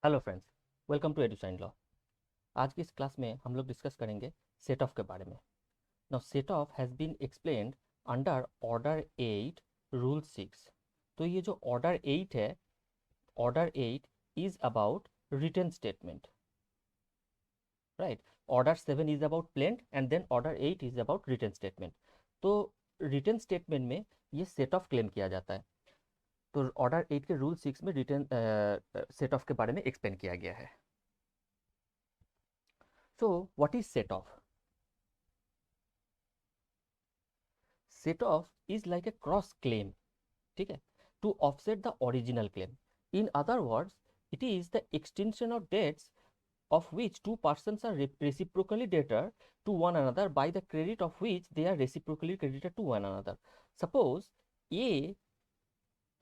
Hello friends, welcome to Edusign law. आज की इस क्लास में हम लोग डिस्कस करेंगे सेट ऑफ के बारे में। Now set off has been explained under order 8 rule 6। तो ये जो ऑर्डर 8 है, order 8 is about written statement, right. Order 7 is about plaint and then order 8 is about written statement. तो रिटन स्टेटमेंट में ये सेट ऑफ क्लेम किया जाता है। तो ऑर्डर 8 के रूल 6 में रिटन सेट ऑफ के बारे में एक्सप्लेन किया गया है। So what is set off? Set off is like a cross claim, ठीक है, to offset the original claim. In other words, it is the extension of debts of which two persons are reciprocally debtor to one another by the credit of which they are reciprocally creditor to one another. Suppose A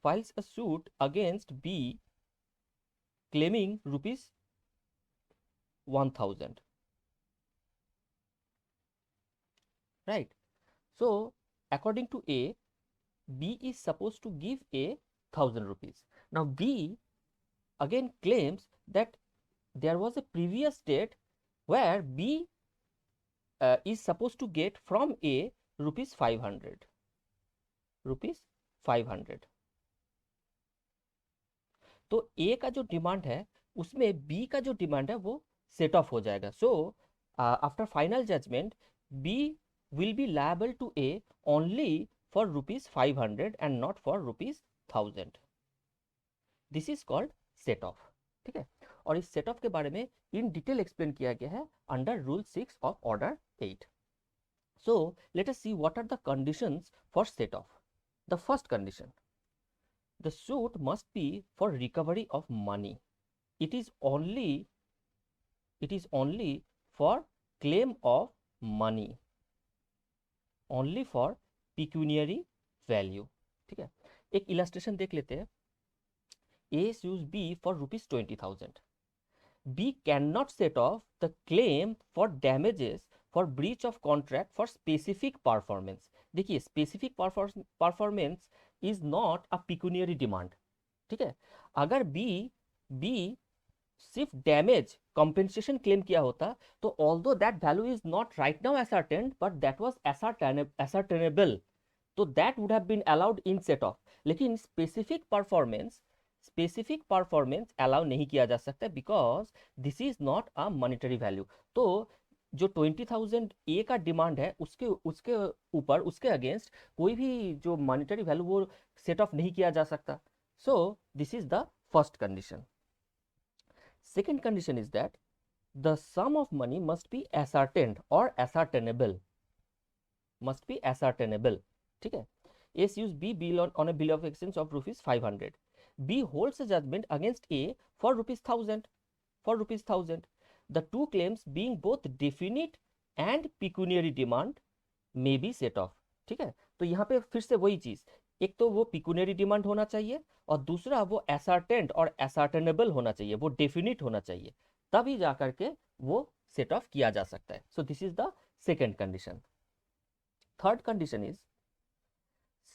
files a suit against B claiming rupees 1000, right? So according to A, B is supposed to give A 1000 rupees. Now B again claims that there was a previous date where B is supposed to get from A rupees 500, rupees 500. तो A का जो demand है उसमें B का जो demand है वो set off हो जाएगा। So after final judgment B will be liable to A only for rupees 500 and not for rupees 1000. This is called set of, ठीक है। और इस सेट ऑफ के बारे में इन डिटेल एक्सप्लेन किया गया है under rule 6 of order 8। So let us see what are the conditions for set off. The first condition, the suit must be for recovery of money. It is only for claim of money, only for pecuniary value, ठीक है। एक illustration देख लेते हैं। A sues B for rupees 20,000. B cannot set off the claim for damages for breach of contract for specific performance. देखिए, specific performance is not a pecuniary demand, ठीक है। अगर B सिर्फ डैमेज कंपेंसेशन क्लेम किया होता तो although that value is not right now ascertained but that was ascertainable, तो that would have been allowed in set off. लेकिन specific performance allow नहीं किया जा सकता because this is not a monetary value. तो जो 20,000 ए का डिमांड है उसके उसके ऊपर उसके अगेंस्ट कोई भी जो मॉनेटरी वैल्यू वो सेट ऑफ नहीं किया जा सकता। सो this is the first condition. Second condition is that the sum of money must be ascertained or ascertainable, must be ascertainable, ठीक है। A sues B bill on a bill of exchange of rupees 500. B holds a judgment against A for rupees 1000, for rupees 1000. The two claims being both definite and pecuniary demand may be set off, ठीक है। तो यहाँ पे फिर से वही चीज, एक तो वो पिकुनरी डिमांड होना चाहिए और दूसरा वो एसर्टेंड और एसर्टेनेबल होना चाहिए, वो डेफिनिट होना चाहिए, तभी जाकर के वो सेट ऑफ किया जा सकता है। So this is the second condition. Third condition is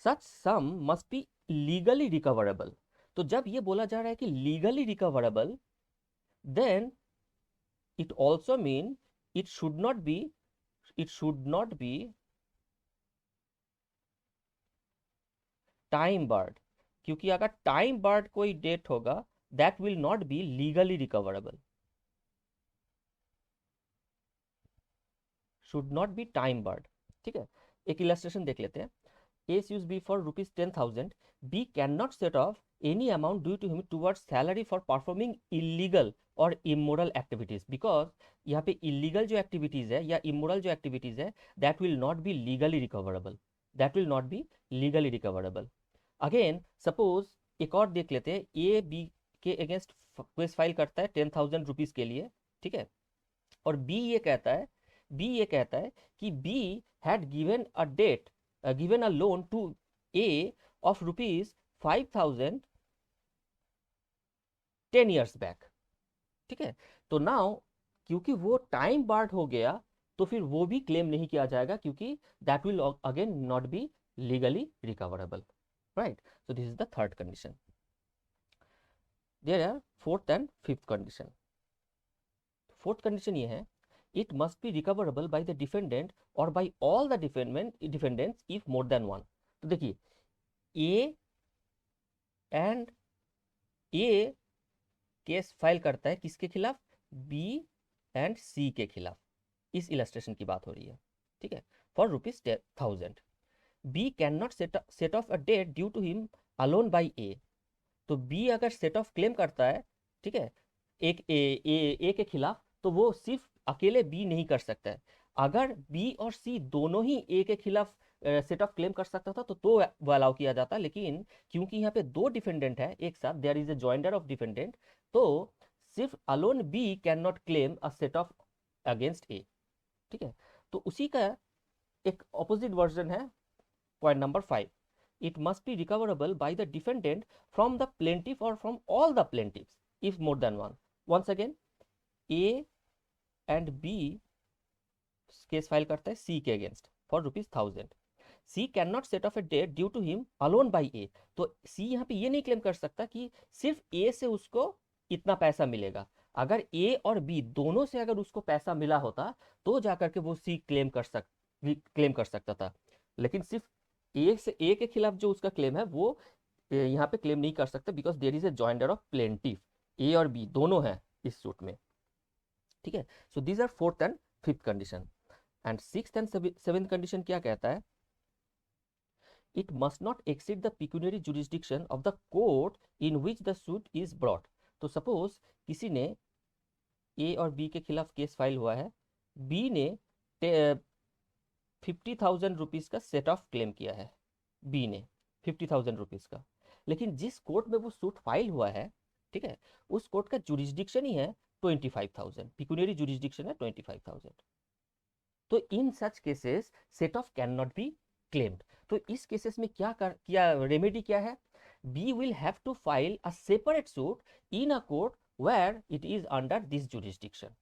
such sum must be legally recoverable. तो जब ये बोला जा रहा है कि legally recoverable, then it also mean it should not be time barred, क्योंकि अगर टाइम बार्ड कोई डेट होगा that will not be legally recoverable, should not be time barred, ठीक है। एक इलस्ट्रेशन देख लेते हैं। A sues B for rupees 10,000. B cannot set off any amount due to him towards salary for performing illegal or immoral activities because यहाँ पे illegal जो activities है या immoral जो activities है that will not be legally recoverable, that will not be legally recoverable. Again suppose एक और देख लेते हैं। A B के अगेंस्ट केस फाइल करता है 10,000 रुपीज के लिए, ठीक है। और बी ये कहता है कि B had given a loan to A of rupees 5,000 10 years back, ठीक है। तो नाउ क्योंकि वो टाइम बार्ड हो गया तो फिर वो भी क्लेम नहीं किया जाएगा क्योंकि that will again not be legally recoverable, right. So this is the third condition. There are fourth and fifth condition. Fourth condition ये है, it must be recoverable by the defendant or by all the defendants if more than one. तो देखिए, A and A case file करता है किसके खिलाफ, B and सी के खिलाफ। इस इलस्ट्रेशन की बात हो रही है, ठीक है, for ₹1000। B can not set off a debt due to him alone by A. तो बी अगर सेट ऑफ क्लेम करता है, ठीक है, एक ए के खिलाफ, तो वो सिर्फ अकेले बी नहीं कर सकता है। अगर बी और सी दोनों ही ए के खिलाफ सेट ऑफ क्लेम कर सकता था तो वो अलाउ किया जाता, लेकिन क्योंकि यहाँ पे दो डिफेंडेंट है एक साथ, there is a joinder of defendant, तो सिर्फ alone B can not claim a set off against A. ठीक है, तो उसी का एक ऑपोजिट वर्जन है point number 5। It must be recoverable by the defendant from the plaintiff or from all the plaintiffs if more than one. Once again, A and B case file करता है C के against for ₹1000। C can not set off a debt due to him alone by A। तो C यहाँ पे ये नहीं claim कर सकता कि सिर्फ A से उसको इतना पैसा मिलेगा। अगर A और B दोनों से अगर उसको पैसा मिला होता तो जाकर के वो C क्लेम कर सकता था, लेकिन सिर्फ A के खिलाफ जो उसका क्लेम है वो यहाँ पे क्लेम नहीं कर सकता, because there is a joinder of plaintiff. A और B दोनों हैं इस सूट में, ठीक है। So these are fourth and fifth condition. And sixth and seventh condition क्या कहता है, it must not exceed the pecuniary jurisdiction of the court in which the suit is brought. तो सपोज किसी ने ए और बी के खिलाफ केस फाइल हुआ है, बी ने 50,000 रुपीज का सेट ऑफ क्लेम किया है, बी ने 50,000 रुपीज का, लेकिन जिस कोर्ट में वो सूट फाइल हुआ है, ठीक है, उस कोर्ट का जुरिस्डिक्शन ही है 25,000, पिक्यूनियरी जुरिस्डिक्शन है 25,000। तो in such cases set off can not be claimed. तो इस केसेस में क्या रेमेडी क्या है, B will have to file a separate suit in a court where it is under this jurisdiction.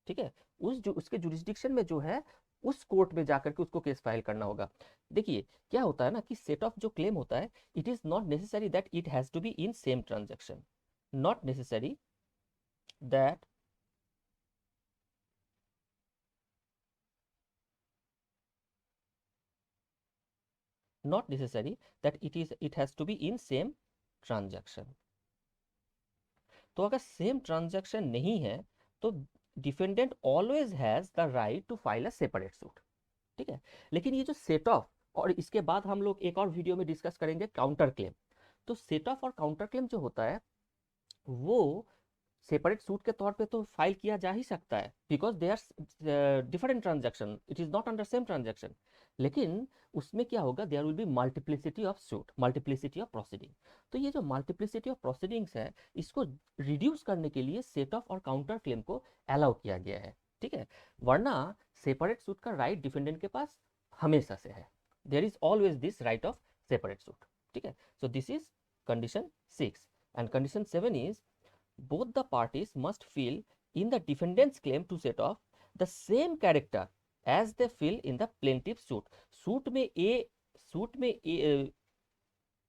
ठीक है, उसके जुरिस्डिक्शन में जो है उस कोर्ट में जाकर के उसको केस फाइल करना होगा। देखिए क्या होता है ना कि सेट ऑफ जो क्लेम होता है, it is not necessary that it has to be in same transaction, not necessary that not necessary that it has to be in same transaction। तो अगर सेम ट्रांजैक्शन नहीं है तो defendant always has the right to file a separate suit. ठीक है, लेकिन ये जो सेट ऑफ, और इसके बाद हम लोग एक और वीडियो में डिस्कस करेंगे काउंटर क्लेम। तो सेट ऑफ और काउंटर क्लेम जो होता है वो सेपरेट सूट के तौर पे तो फाइल किया जा ही सकता है, because they are different transaction, it is not under same transaction. लेकिन उसमें क्या होगा, there will be multiplicity of suit, multiplicity of proceeding. तो ये जो मल्टीप्लिसिटी ऑफ प्रोसीडिंग्स है, इसको रिड्यूस करने के लिए सेट ऑफ और काउंटर क्लेम को अलाउ किया गया है। ठीक है, वरना सेपरेट सूट का राइट डिफेंडेंट के पास हमेशा से है, there is always this right of separate suit. ठीक है, so this is condition 6। And condition 7 is both the parties must fill in the defendant's claim to set off the same character as they fill in the plaintiff's suit। Suit में ए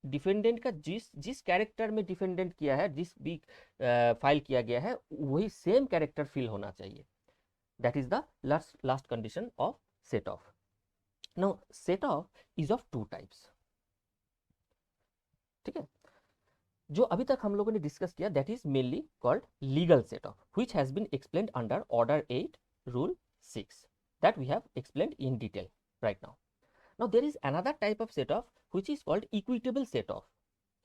defendant का जिस जिस character में defendant किया है, जिस भी file किया गया है, वही सेम कैरेक्टर फिल होना चाहिए। That is the last condition of set of. Now set off is of two types. ठीक है, जो अभी तक हम लोगों ने डिस्कस किया that is mainly called legal set off, which has been explained under order 8 rule 6 that we have explained in detail right now. Now there is another type of set off which is called equitable set off,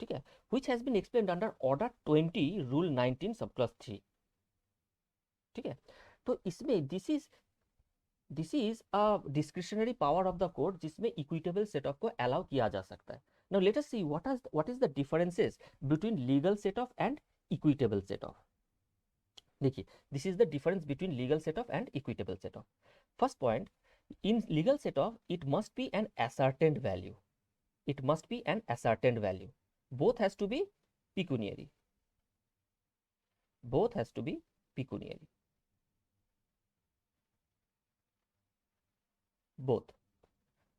ठीक है, which has been explained under order 20 rule 19 sub clause 3। ठीक है, तो इसमें this is a discretionary power of the court जिसमें equitable set off को allow किया जा सकता है। Now let us see what is the differences between legal set off and equitable set off. देखिए, this is the difference between legal set off and equitable set off. First point, in legal set off it must be an ascertained value, it must be an ascertained value, both has to be pecuniary, both has to be pecuniary, both।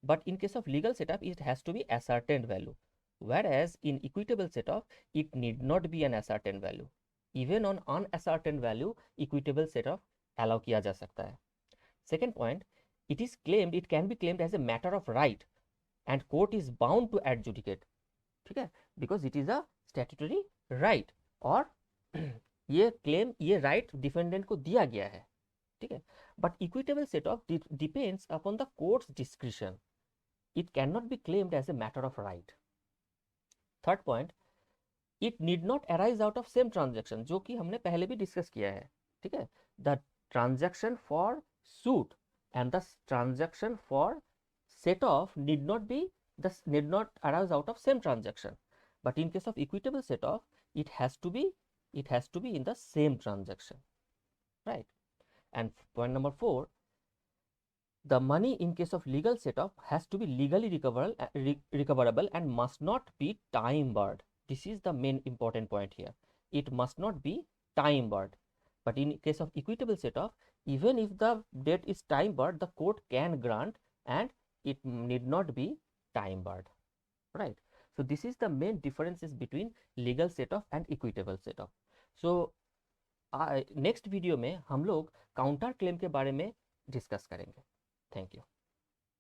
but in case of legal setup it has to be ascertained value, whereas in equitable set off it need not be an ascertained value. Even on unascertained value equitable set off allow किया जा सकता है. Second point, it can be claimed as a matter of right and court is bound to adjudicate. ठीक है, because it is a statutory right, और ये claim, ये right defendant को दिया गया है. ठीक है, but equitable set off depends upon the court's discretion. It cannot be claimed as a matter of right. Third point, it need not arise out of same transaction, जो कि हमने पहले भी डिस्कस किया है. ठीक है, the transaction for suit and the transaction for set off need not arise out of same transaction, but in case of equitable set off it has to be in the same transaction, right? And point number 4, the money in case of legal set off has to be legally recoverable and must not be time barred. This is the main important point here. It must not be time barred. But in case of equitable set off, even if the debt is time barred, the court can grant and it need not be time barred, right? So this is the main differences between legal set off and equitable set off. So next video में हम लोग counter claim के बारे में discuss करेंगे. Thank you.